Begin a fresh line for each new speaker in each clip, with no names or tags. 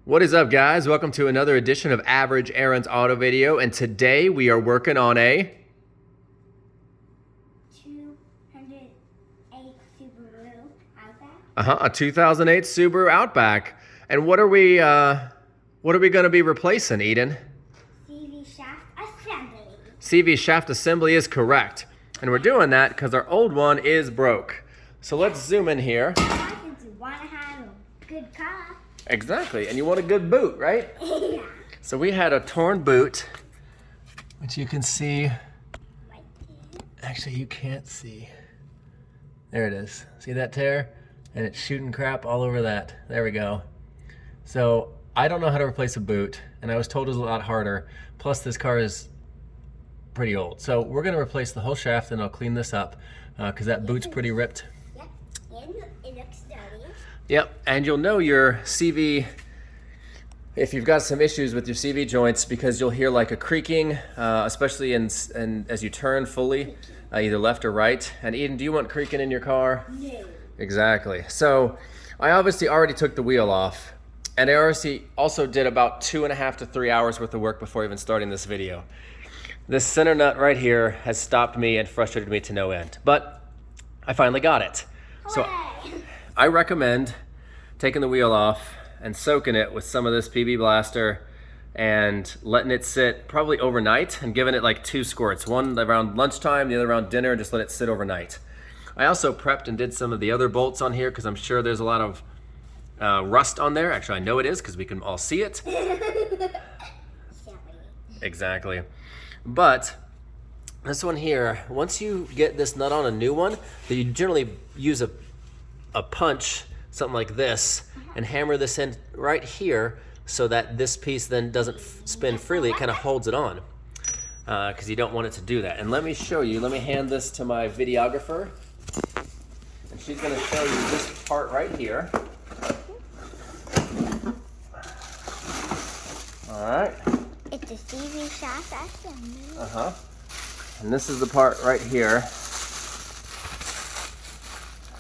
What is up, guys? Welcome to another edition of Average Aaron's Auto Video, and today we are working on a
2008 Subaru Outback.
a 2008 Subaru Outback. And what are we going to be replacing, Eden?
CV shaft assembly.
CV shaft assembly is correct, and we're doing that because our old one is broke. So let's zoom in here.
Since you want to have a good car.
Exactly, and you want a good boot, right?
Yeah.
So we had a torn boot, which you can see.
Right there.
Actually, you can't see. There it is. See that tear? And it's shooting crap all over that. There we go. So I don't know how to replace a boot, and I was told it was a lot harder. Plus, this car is pretty old. So we're gonna replace the whole shaft, and I'll clean this up because that boot's pretty ripped.
Yep, and it looks dirty.
Yep, and you'll know your CV if you've got some issues with your CV joints because you'll hear like a creaking, especially as you turn fully, either left or right. And Eden, do you want creaking in your car?
No.
Exactly. So I obviously already took the wheel off, and I also did about 2.5 to 3 hours worth of work before even starting this video. This center nut right here has stopped me and frustrated me to no end, but I finally got it. So
Hooray.
I recommend taking the wheel off and soaking it with some of this PB Blaster and letting it sit probably overnight and giving it like 2 squirts, one around lunchtime, the other around dinner, and just let it sit overnight. I also prepped and did some of the other bolts on here because I'm sure there's a lot of rust on there. Actually, I know it is because we can all see it.
Sorry.
Exactly. But this one here, once you get this nut on a new one, you generally use a punch, something like this, and hammer this in right here so that this piece then doesn't spin freely. It kind of holds it on because you don't want it to do that. And let me show you, let me hand this to my videographer, and she's going to show you this part right here. All right.
It's a CV shaft assembly.
And this is the part right here.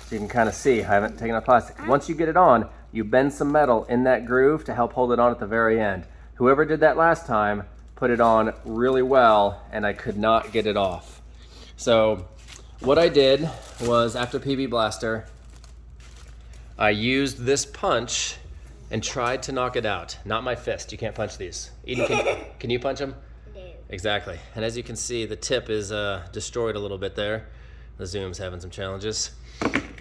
So you can kind of see, I haven't taken off plastic. Once you get it on, you bend some metal in that groove to help hold it on at the very end. Whoever did that last time put it on really well, and I could not get it off. So what I did was, after PB Blaster, I used this punch and tried to knock it out. Not my fist, you can't punch these. Eden, can you punch them?
No.
Exactly. And as you can see, the tip is destroyed a little bit there. The zoom's having some challenges.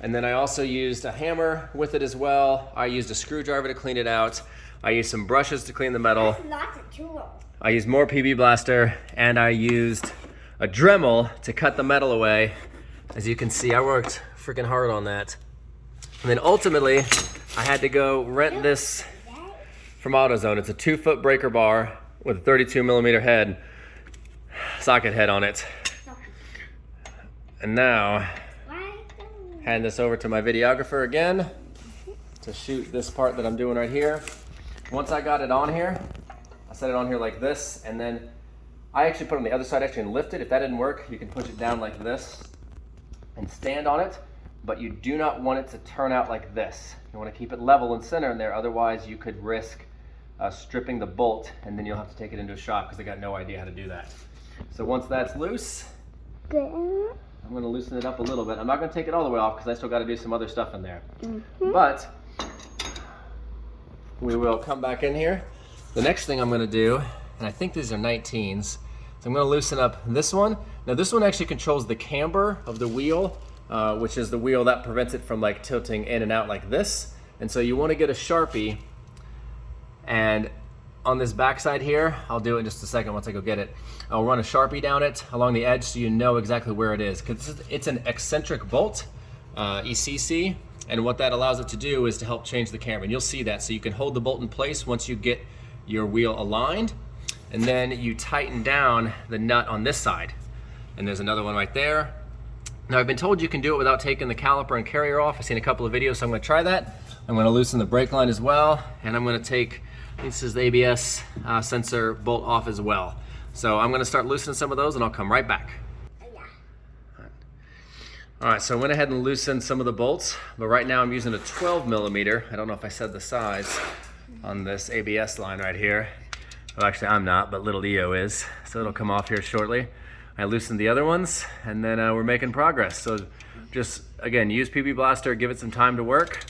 And then I also used a hammer with it as well. I used a screwdriver to clean it out. I used some brushes to clean the metal.
That's lots of tools.
I used more PB Blaster, and I used a Dremel to cut the metal away. As you can see, I worked freaking hard on that. And then ultimately, I had to go rent this from AutoZone. It's a 2-foot breaker bar with a 32mm head, socket head on it. And now, hand this over to my videographer again to shoot this part that I'm doing right here. Once I got it on here, I set it on here like this, and then I actually put it on the other side and lift it. If that didn't work, you can push it down like this and stand on it, but you do not want it to turn out like this. You want to keep it level and center in there, otherwise you could risk stripping the bolt, and then you'll have to take it into a shop because they got no idea how to do that. So once that's loose, I'm going to loosen it up a little bit. I'm not going to take it all the way off because I still got to do some other stuff in there. But we will come back in here. The next thing I'm going to do, and I think these are 19s, so I'm going to loosen up this one. Now this one actually controls the camber of the wheel, which is the wheel that prevents it from like tilting in and out like this. And so you want to get a Sharpie, and on this backside here, I'll do it in just a second once I go get it. I'll run a Sharpie down it along the edge so you know exactly where it is. Because it's an eccentric bolt, ECC, and what that allows it to do is to help change the camber. And you'll see that, so you can hold the bolt in place once you get your wheel aligned, and then you tighten down the nut on this side. And there's another one right there. Now I've been told you can do it without taking the caliper and carrier off. I've seen a couple of videos, so I'm gonna try that. I'm gonna loosen the brake line as well, and I'm gonna take, this is the ABS sensor bolt off as well. So I'm gonna start loosening some of those, and I'll come right back. All right, so I went ahead and loosened some of the bolts, but right now I'm using a 12mm. I don't know if I said the size. on this ABS line right here. Well, actually I'm not, but little Leo is. So it'll come off here shortly. I loosened the other ones, and then we're making progress. So just, again, use PB Blaster, give it some time to work,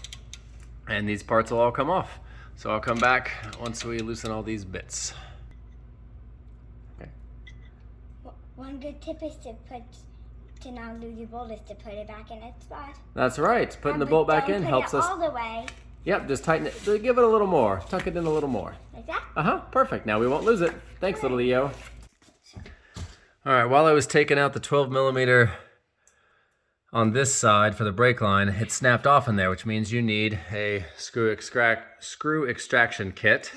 and these parts will all come off. So I'll come back once we loosen all these bits. Okay.
One good tip is to not lose your bolt is to put it back in its spot.
That's right. Putting the bolt back in helps us.
All the way.
Yep, just tighten it. Give it a little more. Tuck it in a little more.
Like that?
Uh-huh, perfect. Now we won't lose it. Thanks, little Leo. All right, while I was taking out the 12mm on this side for the brake line, it snapped off in there, which means you need a screw extraction kit.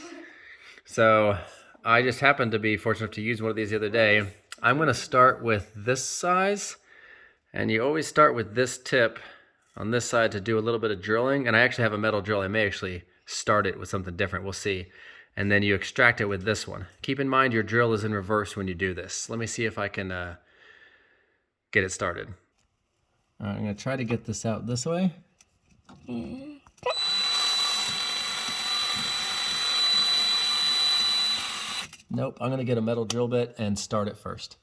So I just happened to be fortunate enough to use one of these the other day. I'm gonna start with this size, and you always start with this tip on this side to do a little bit of drilling. And I actually have a metal drill. I may actually start it with something different, we'll see. And then you extract it with this one. Keep in mind your drill is in reverse when you do this. Let me see if I can get it started. All right, I'm gonna try to get this out this way. Nope, I'm gonna get a metal drill bit and start it first.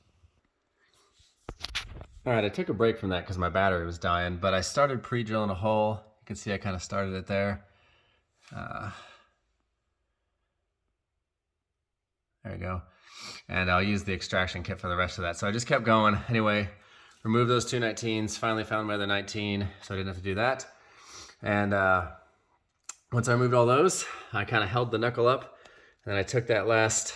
All right, I took a break from that because my battery was dying, but I started pre-drilling a hole. You can see I kind of started it there. There you go. And I'll use the extraction kit for the rest of that. So I just kept going. Anyway, removed those two 19s, finally found my other 19, so I didn't have to do that. And once I removed all those, I kind of held the knuckle up, and then I took that last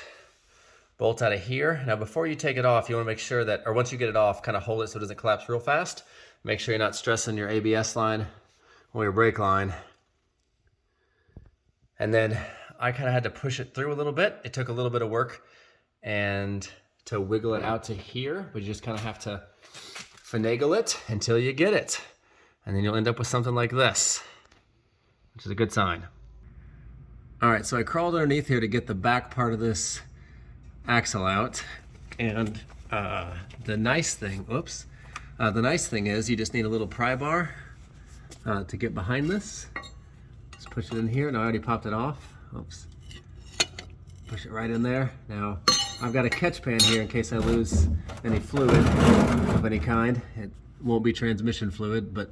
bolt out of here. Now before you take it off, you want to make sure that, or once you get it off, kind of hold it so it doesn't collapse real fast. Make sure you're not stressing your ABS line or your brake line. And then I kind of had to push it through a little bit. It took a little bit of work and to wiggle it out to here, but you just kind of have to finagle it until you get it. And then you'll end up with something like this, which is a good sign. All right, so I crawled underneath here to get the back part of this axle out. And the nice thing is you just need a little pry bar to get behind this. Just push it in here, and I already popped it off. Oops. Push it right in there. Now, I've got a catch pan here in case I lose any fluid of any kind. It won't be transmission fluid, but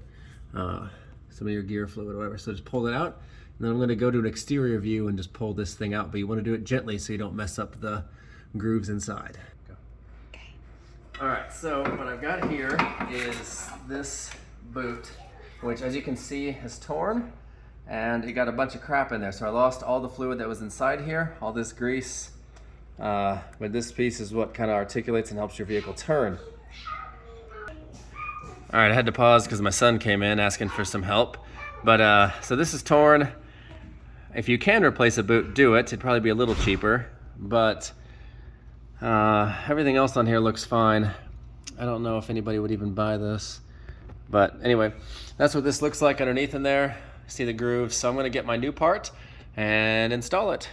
some of your gear fluid or whatever. So just pull it out, and then I'm gonna go to an exterior view and just pull this thing out, but you wanna do it gently so you don't mess up the grooves inside. Go. Okay. All right, so what I've got here is this boot, which as you can see is torn, and it got a bunch of crap in there. So I lost all the fluid that was inside here, all this grease. But this piece is what kind of articulates and helps your vehicle turn. All right, I had to pause because my son came in asking for some help. But so this is torn. If you can replace a boot, do it. It'd probably be a little cheaper, but everything else on here looks fine. I don't know if anybody would even buy this. But anyway, that's what this looks like underneath in there. See the grooves. So I'm gonna get my new part and install it.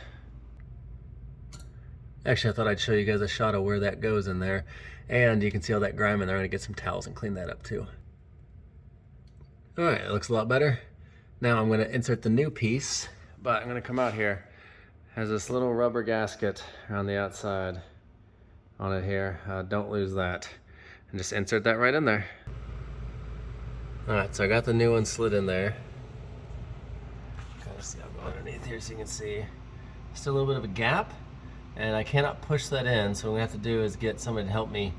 Actually, I thought I'd show you guys a shot of where that goes in there. And you can see all that grime in there. I'm gonna get some towels and clean that up too. All right, it looks a lot better. Now I'm gonna insert the new piece, but I'm gonna come out here. It has this little rubber gasket around the outside on it here. Don't lose that. And just insert that right in there. All right, so I got the new one slid in there. Kind of see, I'll go underneath here so you can see. Still a little bit of a gap, and I cannot push that in, so what we have to do is get somebody to help me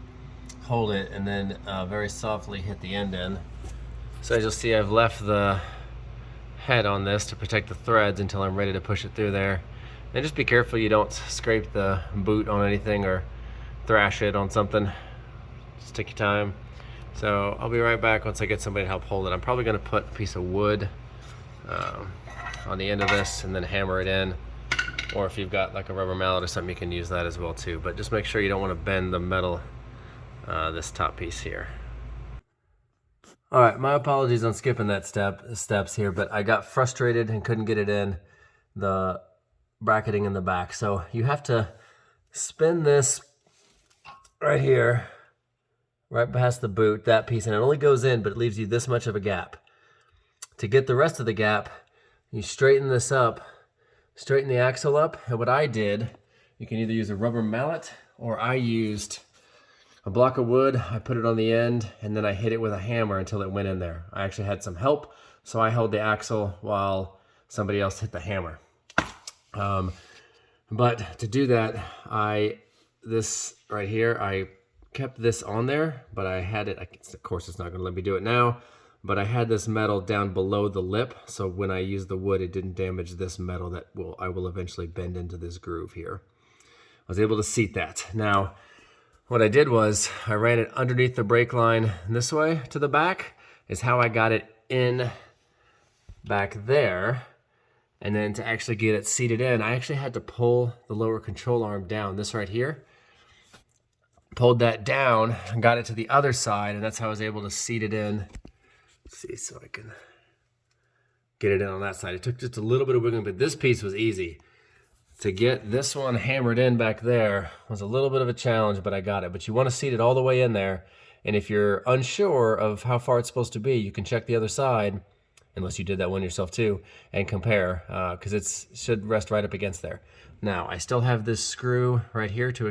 hold it and then very softly hit the end in. So as you'll see, I've left the head on this to protect the threads until I'm ready to push it through there. And just be careful you don't scrape the boot on anything or thrash it on something. Just take your time. So I'll be right back once I get somebody to help hold it. I'm probably gonna put a piece of wood on the end of this and then hammer it in. Or if you've got like a rubber mallet or something, you can use that as well too. But just make sure you don't want to bend the metal, this top piece here. All right, my apologies on skipping that steps here, but I got frustrated and couldn't get it in the bracketing in the back. So you have to spin this right here, right past the boot, that piece, and it only goes in, but it leaves you this much of a gap. To get the rest of the gap, you straighten this up straighten the axle up. And what I did, you can either use a rubber mallet, or I used a block of wood. I put it on the end, and then I hit it with a hammer until it went in there. I actually had some help, so I held the axle while somebody else hit the hammer. But to do that, this right here, I kept this on there, but I had it, of course it's not gonna let me do it now, but I had this metal down below the lip, so when I used the wood, it didn't damage this metal that I will eventually bend into this groove here. I was able to seat that. Now, what I did was I ran it underneath the brake line this way to the back, is how I got it in back there. And then to actually get it seated in, I actually had to pull the lower control arm down, this right here. Pulled that down and got it to the other side, and that's how I was able to seat it in. Let's see, so I can get it in on that side. It took just a little bit of wiggling, but this piece was easy. To get this one hammered in back there was a little bit of a challenge, but I got it. But you want to seat it all the way in there, and if you're unsure of how far it's supposed to be, you can check the other side, unless you did that one yourself too, and compare, because it should rest right up against there. Now, I still have this screw right here to